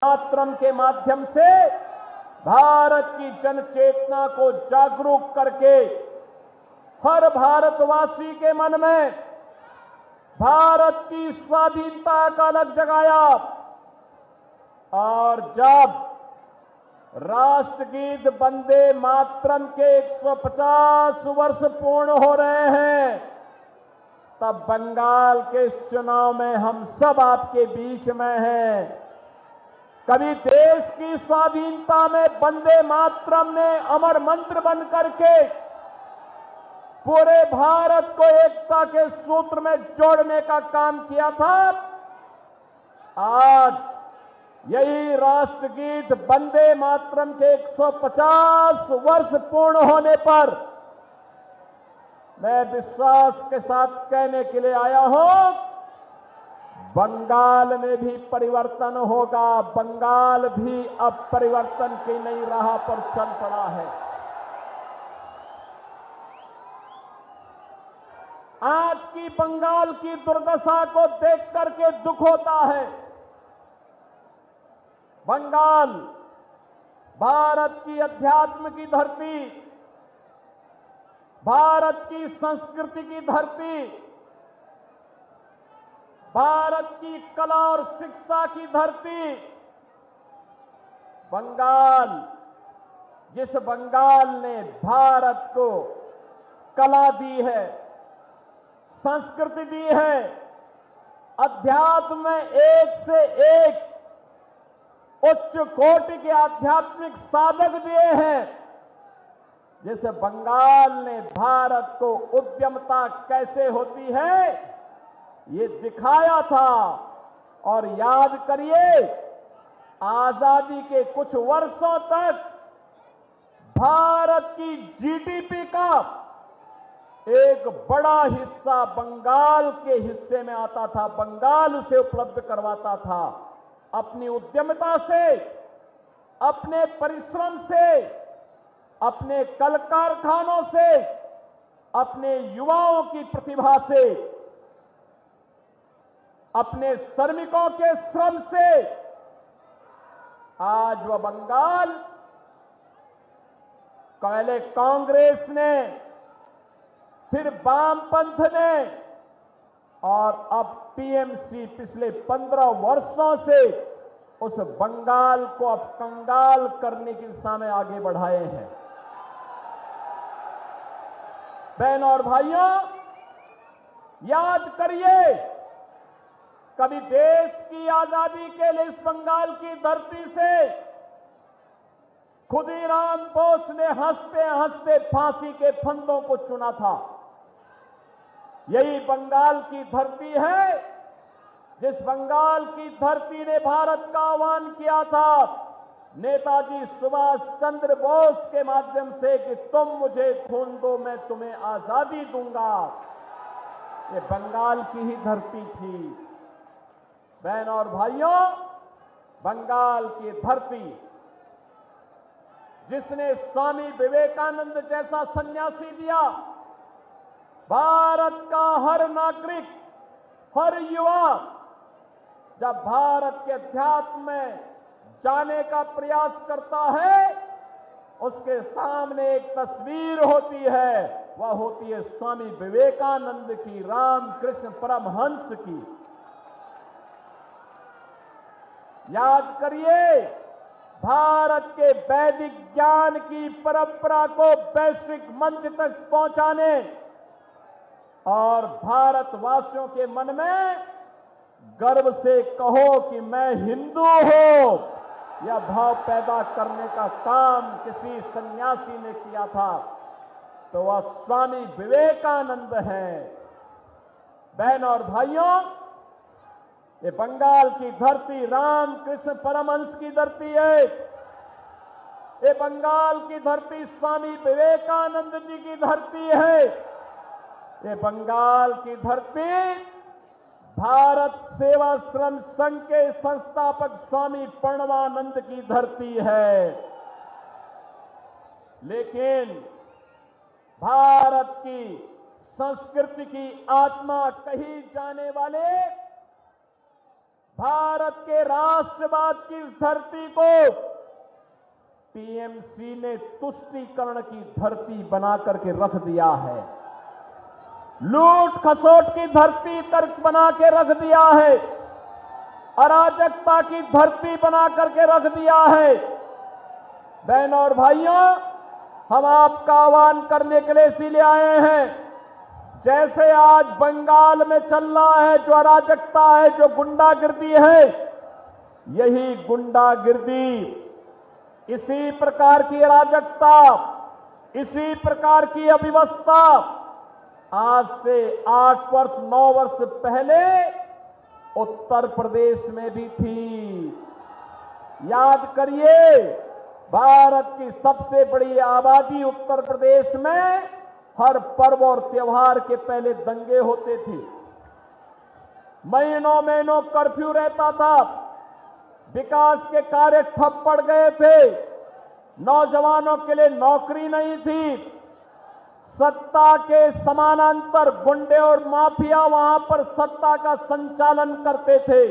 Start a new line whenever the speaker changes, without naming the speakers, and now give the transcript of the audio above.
मातरम के माध्यम से भारत की जन चेतना को जागरूक करके हर भारतवासी के मन में भारत की स्वाधीनता का अलग जगाया। और जब राष्ट्रगीत वंदे मातरम के 150 वर्ष पूर्ण हो रहे हैं, तब बंगाल के इस चुनाव में हम सब आपके बीच में हैं। कभी देश की स्वाधीनता में वंदे मातरम ने अमर मंत्र बन करके पूरे भारत को एकता के सूत्र में जोड़ने का काम किया था। आज यही राष्ट्रगीत वंदे मातरम के 150 वर्ष पूर्ण होने पर मैं विश्वास के साथ कहने के लिए आया हूं, बंगाल में भी परिवर्तन होगा। बंगाल भी अब परिवर्तन की नई राह पर चल पड़ा है। आज की बंगाल की दुर्दशा को देख करके दुख होता है। बंगाल भारत की अध्यात्म की धरती, भारत की संस्कृति की धरती, भारत की कला और शिक्षा की धरती, बंगाल, जिस बंगाल ने भारत को कला दी है, संस्कृति दी है, अध्यात्म में एक से एक उच्च कोटि के आध्यात्मिक साधक दिए हैं, जिस बंगाल ने भारत को उद्यमता कैसे होती है ये दिखाया था। और याद करिए, आजादी के कुछ वर्षों तक भारत की जीडीपी का एक बड़ा हिस्सा बंगाल के हिस्से में आता था, बंगाल उसे उपलब्ध करवाता था। अपनी उद्यमता से, अपने परिश्रम से, अपने कल कारखानों से, अपने युवाओं की प्रतिभा से, अपने श्रमिकों के श्रम से आज वह बंगाल पहले कांग्रेस ने, फिर वामपंथ ने और अब टीएमसी पिछले 15 वर्षों से उस बंगाल को अब कंगाल करने की दिशा में आगे बढ़ाए हैं। बहनों और भाइयों, याद करिए, कभी देश की आजादी के लिए इस बंगाल की धरती से खुदीराम बोस ने हंसते हंसते फांसी के फंदों को चुना था। यही बंगाल की धरती है जिस बंगाल की धरती ने भारत का आह्वान किया था नेताजी सुभाष चंद्र बोस के माध्यम से कि तुम मुझे खून दो, मैं तुम्हें आजादी दूंगा। ये बंगाल की ही धरती थी। बहनों और भाइयों, बंगाल की धरती जिसने स्वामी विवेकानंद जैसा सन्यासी दिया, भारत का हर नागरिक, हर युवा जब भारत के अध्यात्म में जाने का प्रयास करता है, उसके सामने एक तस्वीर होती है, वह होती है स्वामी विवेकानंद की, रामकृष्ण परमहंस की। याद करिए, भारत के वैदिक ज्ञान की परंपरा को वैश्विक मंच तक पहुंचाने और भारतवासियों के मन में गर्व से कहो कि मैं हिंदू हूं, यह भाव पैदा करने का काम किसी सन्यासी ने किया था, तो वह स्वामी विवेकानंद हैं। बहनों और भाइयों, ये बंगाल की धरती रामकृष्ण परमहंस की धरती है। ये बंगाल की धरती स्वामी विवेकानंद जी की धरती है। ये बंगाल की धरती भारत सेवाश्रम संघ के संस्थापक स्वामी प्रणवानंद की धरती है। लेकिन भारत की संस्कृति की आत्मा कही जाने वाले भारत के राष्ट्रवाद की इस धरती को टीएमसी ने तुष्टीकरण की धरती बना करके रख दिया है, लूट खसोट की धरती तर्क बना के रख दिया है, अराजकता की धरती बना करके रख दिया है। बहनों और भाइयों, हम आपका आह्वान करने के लिए इसीलिए आए हैं, जैसे आज बंगाल में चल रहा है जो अराजकता है, जो गुंडागिर्दी है, यही गुंडागिर्दी, इसी प्रकार की अराजकता, इसी प्रकार की अव्यवस्था आज से 8 वर्ष 9 वर्ष पहले उत्तर प्रदेश में भी थी। याद करिए, भारत की सबसे बड़ी आबादी उत्तर प्रदेश में हर पर्व और त्योहार के पहले दंगे होते थे, महीनों महीनों कर्फ्यू रहता था, विकास के कार्य ठप पड़ गए थे, नौजवानों के लिए नौकरी नहीं थी, सत्ता के समानांतर गुंडे और माफिया वहां पर सत्ता का संचालन करते थे।